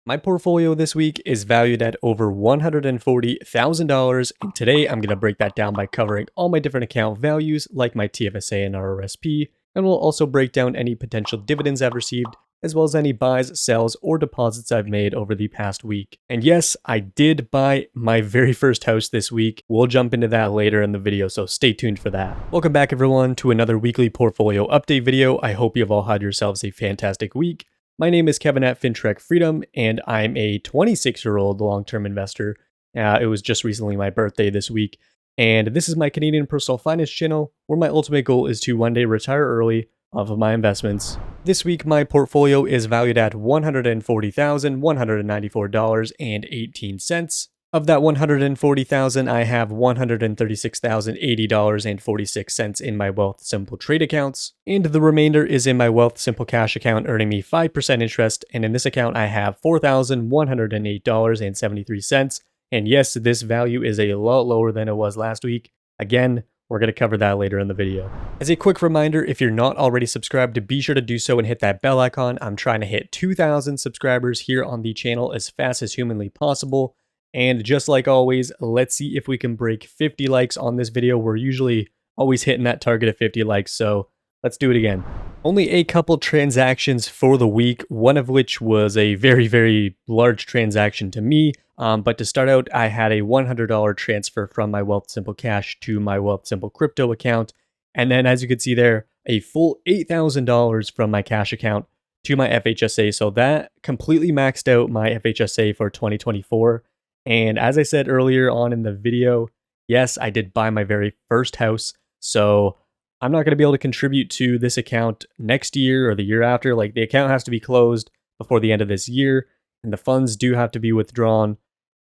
My portfolio this week is valued at over $140,000, and today I'm going to break that down by covering all my different account values like my TFSA and RRSP, and we'll also break down any potential dividends I've received, as well as any buys, sells, or deposits I've made over the past week. And yes, I did buy my very first house this week. We'll jump into that later in the video, so stay tuned for that. Welcome back everyone to another weekly portfolio update video. I hope you've all had yourselves a fantastic week. My name is Kevin at FinTrek Freedom, and I'm a 26-year-old long-term investor. It was just recently my birthday this week, and this is my Canadian personal finance channel, where my ultimate goal is to one day retire early off of my investments. This week, my portfolio is valued at $140,194.18. Of that $140,000, I have $136,080.46 in my Wealthsimple trade accounts, and the remainder is in my Wealthsimple Cash account, earning me 5% interest, and in this account I have $4,108.73, and yes, this value is a lot lower than it was last week. Again, we're going to cover that later in the video. As a quick reminder, if you're not already subscribed, be sure to do so and hit that bell icon. I'm trying to hit 2,000 subscribers here on the channel as fast as humanly possible. And just like always, let's see if we can break 50 likes on this video. We're usually always hitting that target of 50 likes, so let's do it again. Only a couple transactions for the week, one of which was a very, very large transaction to me. But to start out, I had a $100 transfer from my Wealthsimple Cash to my Wealthsimple Crypto account. And then as you can see there, a full $8,000 from my cash account to my FHSA. So that completely maxed out my FHSA for 2024. And as I said earlier on in the video, yes, I did buy my very first house. So I'm not going to be able to contribute to this account next year or the year after. Like, the account has to be closed before the end of this year, and the funds do have to be withdrawn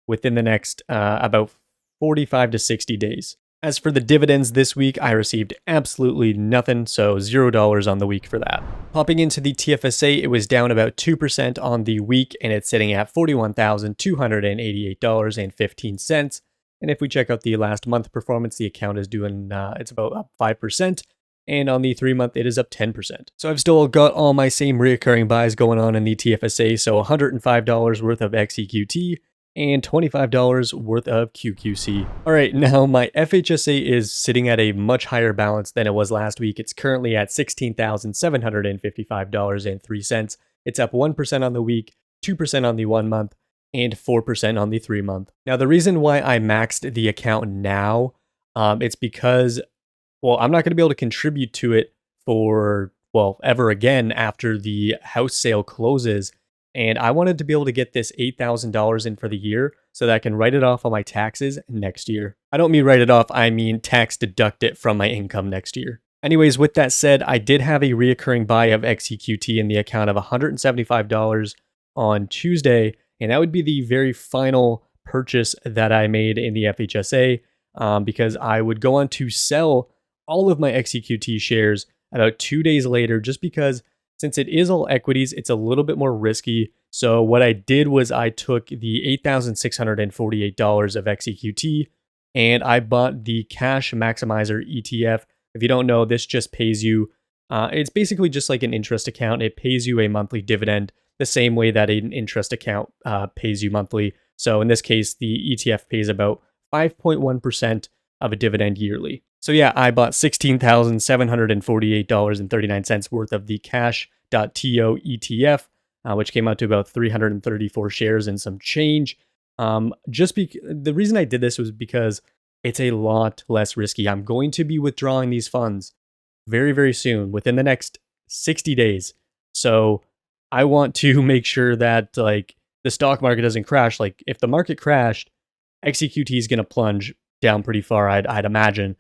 within the next about 45 to 60 days. As for the dividends this week, I received absolutely nothing, so $0 on the week for that. Popping into the TFSA, it was down about 2% on the week, and it's sitting at $41,288.15. And if we check out the last month performance, the account is doing, it's about up 5%. And on the 3-month, it is up 10%. So I've still got all my same reoccurring buys going on in the TFSA. So $105 worth of XEQT and $25 worth of QQC. All right, now my FHSA is sitting at a much higher balance than it was last week. It's currently at $16,755.03. It's up 1% on the week, 2% on the 1 month, and 4% on the 3-month. Now, the reason why I maxed the account now, it's because, well, I'm not going to be able to contribute to it for, well, ever again after the house sale closes. And I wanted to be able to get this $8,000 in for the year so that I can write it off on my taxes next year. I don't mean write it off, I mean tax deduct it from my income next year. Anyways, with that said, I did have a reoccurring buy of XEQT in the account of $175 on Tuesday, and that would be the very final purchase that I made in the FHSA, because I would go on to sell all of my XEQT shares about 2 days later, just because since it is all equities, it's a little bit more risky. So what I did was I took the $8,648 of XEQT and I bought the Cash Maximizer ETF. If you don't know, this just pays you, it's basically just like an interest account. It pays you a monthly dividend the same way that an interest account pays you monthly. So in this case, the ETF pays about 5.1% of a dividend yearly. So yeah, I bought $16,748.39 worth of the Cash.to ETF, which came out to about 334 shares and some change. The reason I did this was because it's a lot less risky. I'm going to be withdrawing these funds very, very soon, within the next 60 days. So I want to make sure that, like, the stock market doesn't crash. Like, if the market crashed, XEQT is going to plunge down pretty far, I'd imagine.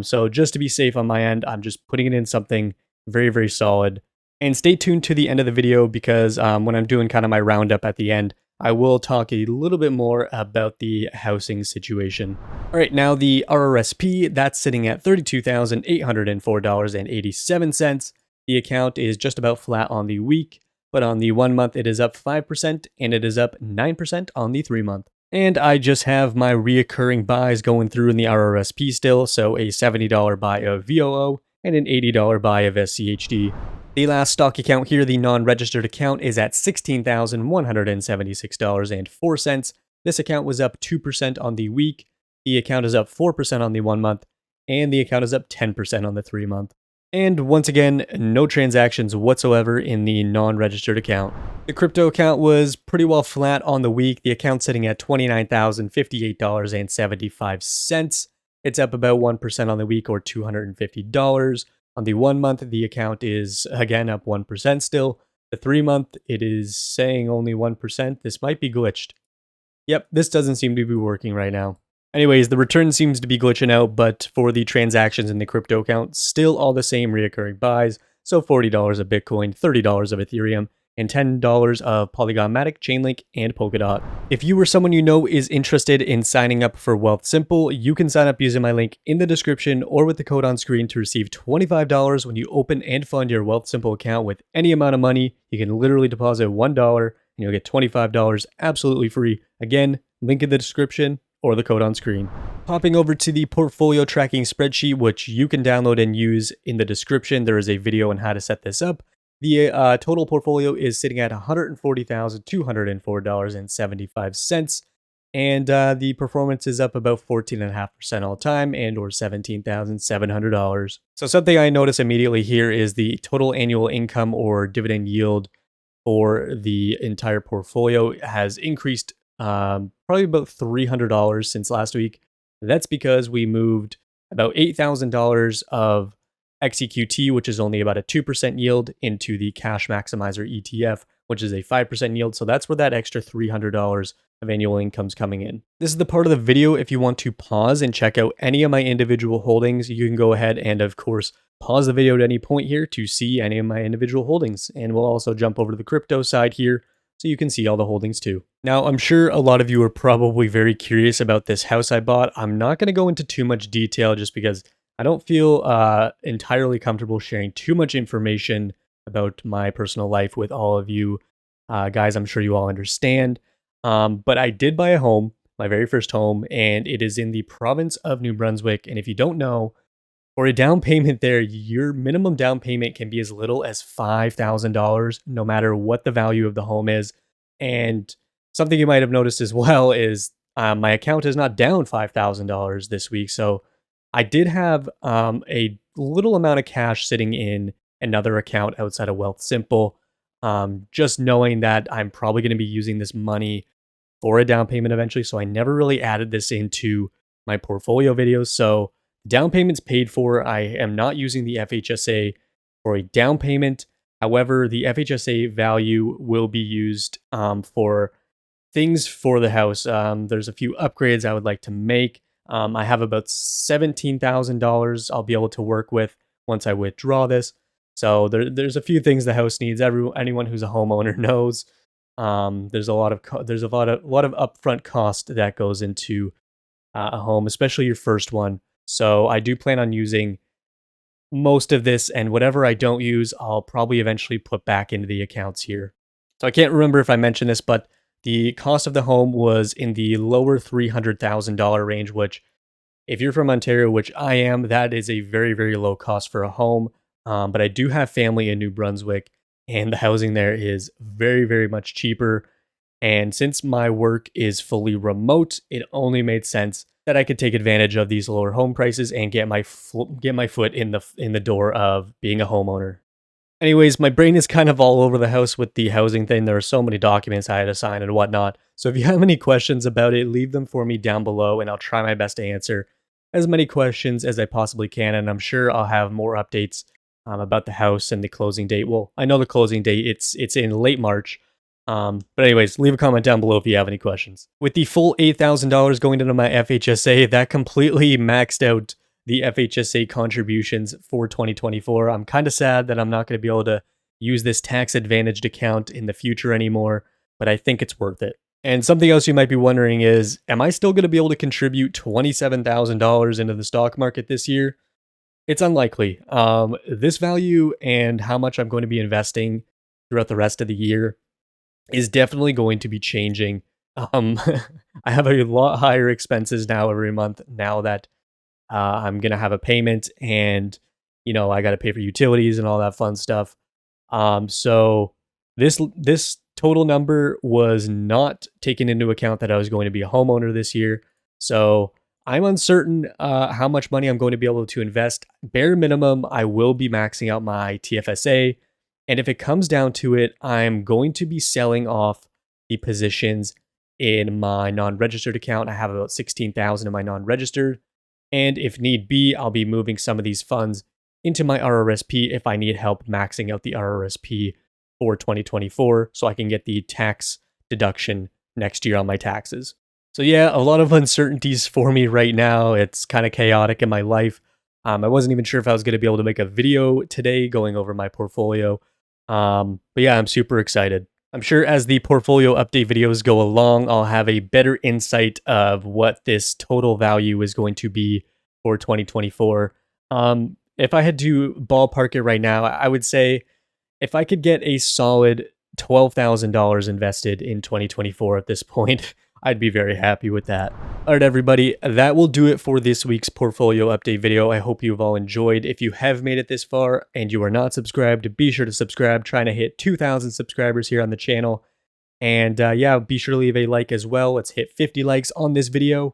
So just to be safe on my end, I'm just putting it in something very, very solid. And stay tuned to the end of the video because when I'm doing kind of my roundup at the end, I will talk a little bit more about the housing situation. All right, now the RRSP, that's sitting at $32,804.87. The account is just about flat on the week, but on the 1 month, it is up 5% and it is up 9% on the 3-month. And I just have my reoccurring buys going through in the RRSP still, so a $70 buy of VOO and an $80 buy of SCHD. The last stock account here, the non-registered account, is at $16,176.04. This account was up 2% on the week. The account is up 4% on the 1 month, and the account is up 10% on the 3 month. And once again, no transactions whatsoever in the non-registered account. The crypto account was pretty well flat on the week. The account sitting at $29,058.75. It's up about 1% on the week, or $250. On the 1 month, the account is again up 1% still. The 3 month, it is saying only 1%. This might be glitched. Yep, this doesn't seem to be working right now. Anyways, the return seems to be glitching out, but for the transactions in the crypto account, still all the same reoccurring buys. So $40 of Bitcoin, $30 of Ethereum, and $10 of Polygon Matic, Chainlink, and Polkadot. If you or someone you know is interested in signing up for Wealthsimple, you can sign up using my link in the description or with the code on screen to receive $25 when you open and fund your Wealthsimple account with any amount of money. You can literally deposit $1 and you'll get $25 absolutely free. Again, link in the description or the code on screen. Popping over to the portfolio tracking spreadsheet, which you can download and use in the description. There is a video on how to set this up. The total portfolio is sitting at $140,204.75. And the performance is up about 14.5% all time, and or $17,700. So something I notice immediately here is the total annual income or dividend yield for the entire portfolio has increased probably about $300 since last week. That's because we moved about $8,000 of XEQT, which is only about a 2% yield, into the Cash Maximizer ETF, which is a 5% yield. So that's where that extra $300 of annual income's coming in. This is the part of the video if you want to pause and check out any of my individual holdings. You can go ahead and, of course, pause the video at any point here to see any of my individual holdings. And we'll also jump over to the crypto side here so you can see all the holdings too. Now, I'm sure a lot of you are probably very curious about this house I bought. I'm not going to go into too much detail just because I don't feel entirely comfortable sharing too much information about my personal life with all of you guys. I'm sure you all understand. But I did buy a home, my very first home, and it is in the province of New Brunswick. And if you don't know, for a down payment there, your minimum down payment can be as little as $5,000, no matter what the value of the home is. And something you might have noticed as well is my account is not down $5,000 this week. So I did have a little amount of cash sitting in another account outside of Wealthsimple, just knowing that I'm probably going to be using this money for a down payment eventually. So I never really added this into my portfolio videos. So down payment's paid for. I am not using the FHSA for a down payment. However, the FHSA value will be used for things for the house. There's a few upgrades I would like to make. I have about $17,000 I'll be able to work with once I withdraw this. So there's a few things the house needs. Anyone who's a homeowner knows. There's a lot of upfront cost that goes into a home, especially your first one. So I do plan on using most of this, and whatever I don't use, I'll probably eventually put back into the accounts here. So I can't remember if I mentioned this, but the cost of the home was in the lower $300,000 range, which if you're from Ontario, which I am, that is a very, very low cost for a home. But I do have family in New Brunswick, and the housing there is very, very much cheaper. And since my work is fully remote, it only made sense that I could take advantage of these lower home prices and get my foot in the door of being a homeowner. Anyways, my brain is kind of all over the house with the housing thing. There are so many documents I had to sign and whatnot. So if you have any questions about it, leave them for me down below, and I'll try my best to answer as many questions as I possibly can. And I'm sure I'll have more updates about the house and the closing date. Well, I know the closing date, it's in late March. But anyways, leave a comment down below if you have any questions. With the full $8,000 going into my FHSA, that completely maxed out the FHSA contributions for 2024. I'm kind of sad that I'm not going to be able to use this tax advantaged account in the future anymore, but I think it's worth it. And something else you might be wondering is, am I still going to be able to contribute $27,000 into the stock market this year? It's unlikely. This value and how much I'm going to be investing throughout the rest of the year is definitely going to be changing. I have a lot higher expenses now every month now that I'm going to have a payment, and, I got to pay for utilities and all that fun stuff. So this total number was not taken into account that I was going to be a homeowner this year. So I'm uncertain how much money I'm going to be able to invest. Bare minimum, I will be maxing out my TFSA. And if it comes down to it, I'm going to be selling off the positions in my non-registered account. I have about 16,000 in my non-registered. And if need be, I'll be moving some of these funds into my RRSP if I need help maxing out the RRSP for 2024 so I can get the tax deduction next year on my taxes. So yeah, a lot of uncertainties for me right now. It's kind of chaotic in my life. I wasn't even sure if I was going to be able to make a video today going over my portfolio. But yeah, I'm super excited. I'm sure as the portfolio update videos go along, I'll have a better insight of what this total value is going to be for 2024. If I had to ballpark it right now, I would say if I could get a solid $12,000 invested in 2024 at this point, I'd be very happy with that. All right, everybody, that will do it for this week's portfolio update video. I hope you've all enjoyed. If you have made it this far and you are not subscribed, be sure to subscribe. Trying to hit 2,000 subscribers here on the channel. And yeah, be sure to leave a like as well. Let's hit 50 likes on this video.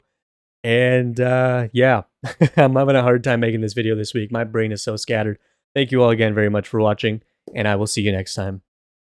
And yeah, I'm having a hard time making this video this week. My brain is so scattered. Thank you all again very much for watching, and I will see you next time.